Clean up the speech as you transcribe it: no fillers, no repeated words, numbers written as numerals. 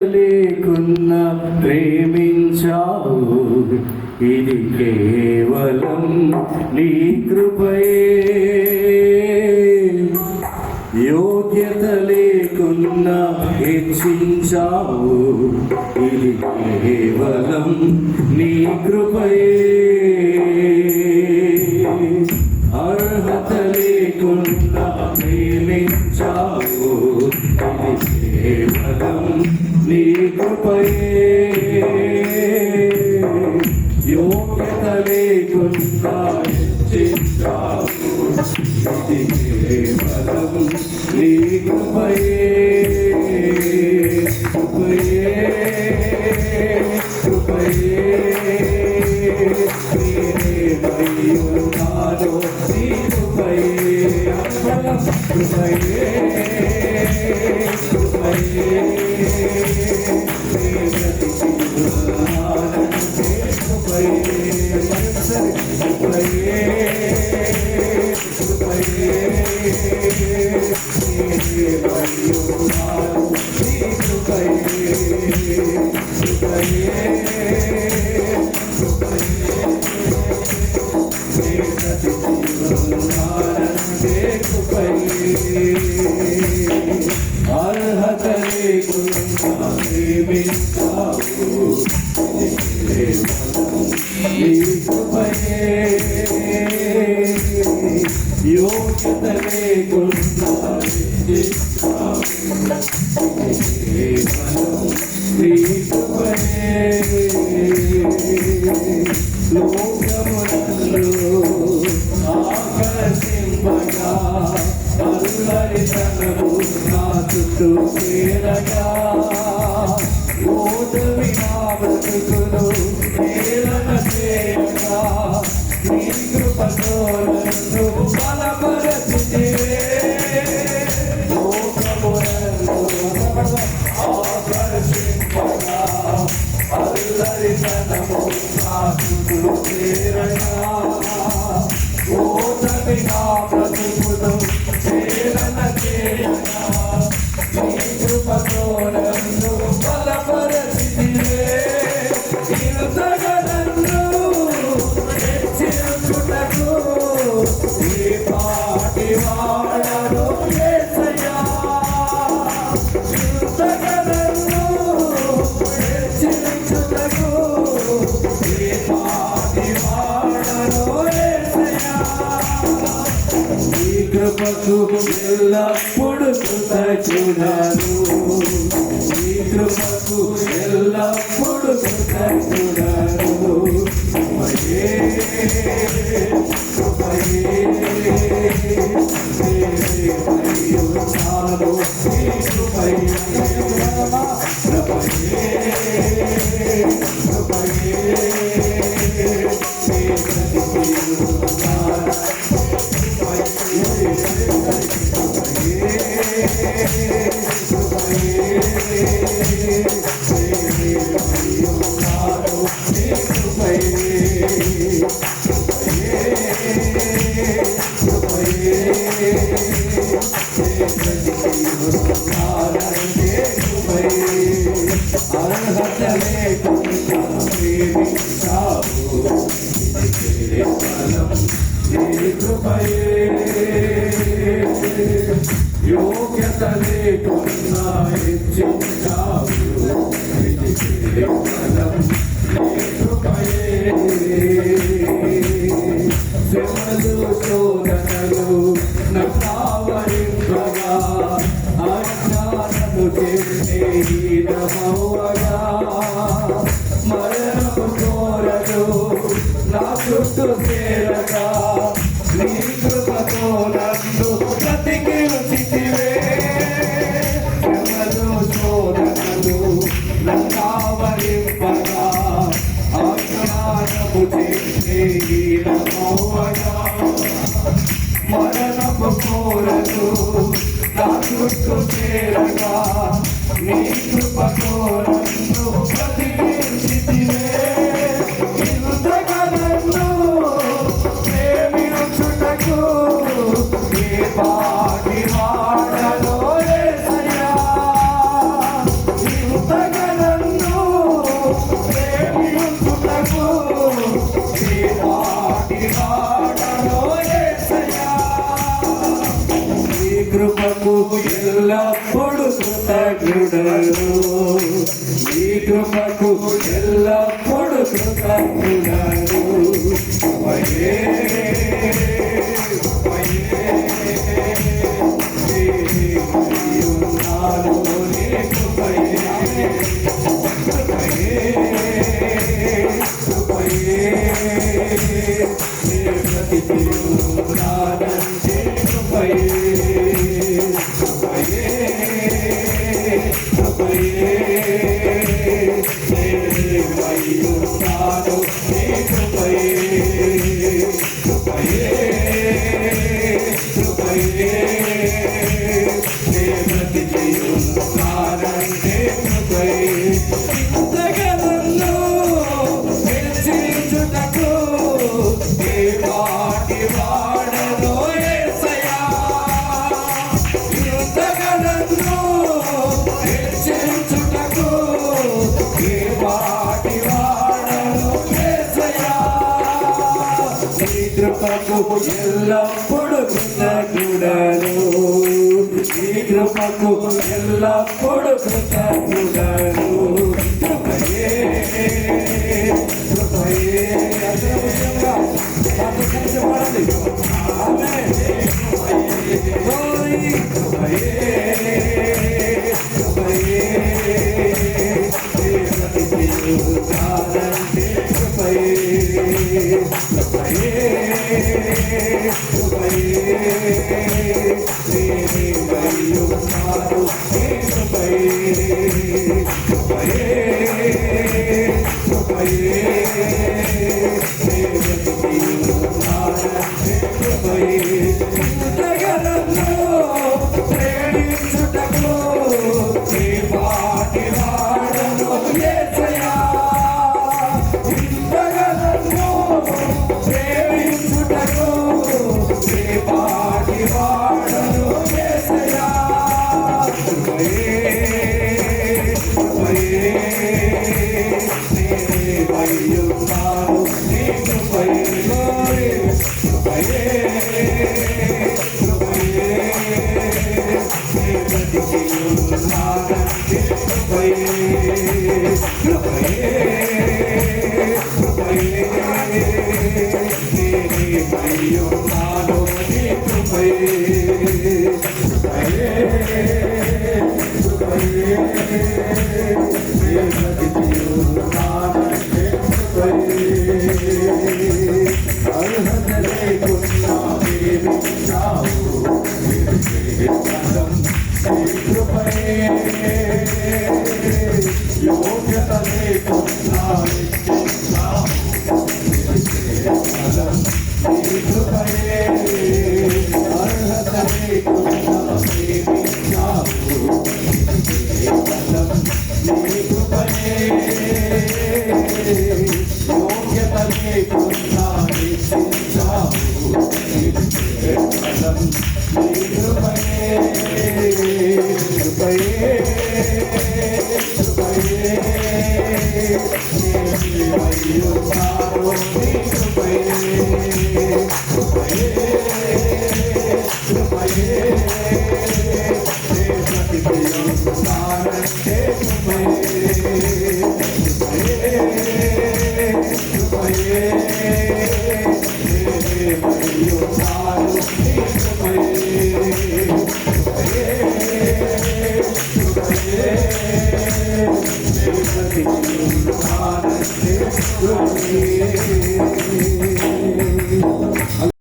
లేకున్నా ప్రేమించావు, ఇది కేవలం నీ కృపయే. యోగ్యత లేకున్నా హెచ్చించావు, ఇది కేవలం నీ కృపయే. అర్హత లేకున్నా ప్రేమించావు, ఇది కేవలం నీ కృపయే. యోగ్యత లేకున్నా హెచ్చించావు, ఇది కేవలం నీ కృపయే. కృపయే కృపయే ఉన్నాను నీ కృపయే. కృపయే కృపయే అర్హత లేకున్నా ప్రేమించావు, నీ కృపయే. యోగ్యత లేకున్నా హెచ్చించావు, కేవలం నీ కృపయే. లోకమునందు ఆకర్షింపగా అల్లరితనము నా చుట్టూ చేరగా, ఓటమి నా బ్రతుకును ప్రేరణ చేయగా, నీ కృపతో నన్ను బలపరచితివే. లోకమునందు ఆకర్షింపగా అల్లరితనము నా చుట్టూ చేరగా, ఓటమి నా బ్రతుకును ప్రేరణ చేయగా, నీ కృపతో నన్ను బలపరచితివే. ఇంతగా నన్ను హెచ్చించుటకు ఏ పాటి వాడను యేసయ్యా. ఇంతగా నన్ను హెచ్చించుటకు ఏ పాటి వాడను యేసయ్యా. నీ కృపకు ఎల్లప్పుడు కృతజ్ఞుడను, నీ కృపకు ఎల్లప్పుడు కృతజ్ఞుడను. కృపయే కృపయే ఉన్నాను నీ కృపయే. కృపయే కృపయే అర్హత లేకున్నా ప్రేమించావు, కేవలం నీ కృపయే. యోగ్యత లేకున్నా హెచ్చించావు, ఇది కేవలం నీ కృపయే. శ్రమలు శోధనలు నావరింపగా, అజ్ఞానము చేసే హీనమవ్వగా, మరణము కోరలు నా చుట్టూ చేరగా, నీ కృపతో నన్ను బ్రతికించితివే. శ్రమలు శోధనలు నావరింపగా, అజ్ఞానము చేసే హీనమవ్వగా, మరణపు కోరలు నా చుట్టూ చేరగా, నీ కృపతో నన్ను బ్రతికించితివే. ఇంతగా నన్ను ప్రేమించుటకు ఏ పాటి వాడను యేసయ్యా. ఇంతగా నీ కృపకు ఎల్లప్పుడు కృతజ్ఞుడను కృపయే ఉన్నాను నీ కృపయే ప్రతినాదంటే కృపకు ఎల్లప్పుడు కృతజ్ఞుడను నీ కృపకు ఎల్లప్పుడు కృతజ్ఞుడను కృపయే కృపయే అదే విషయంగా నాకు కలిసి పడండి కృపయే కృపయే Thank you.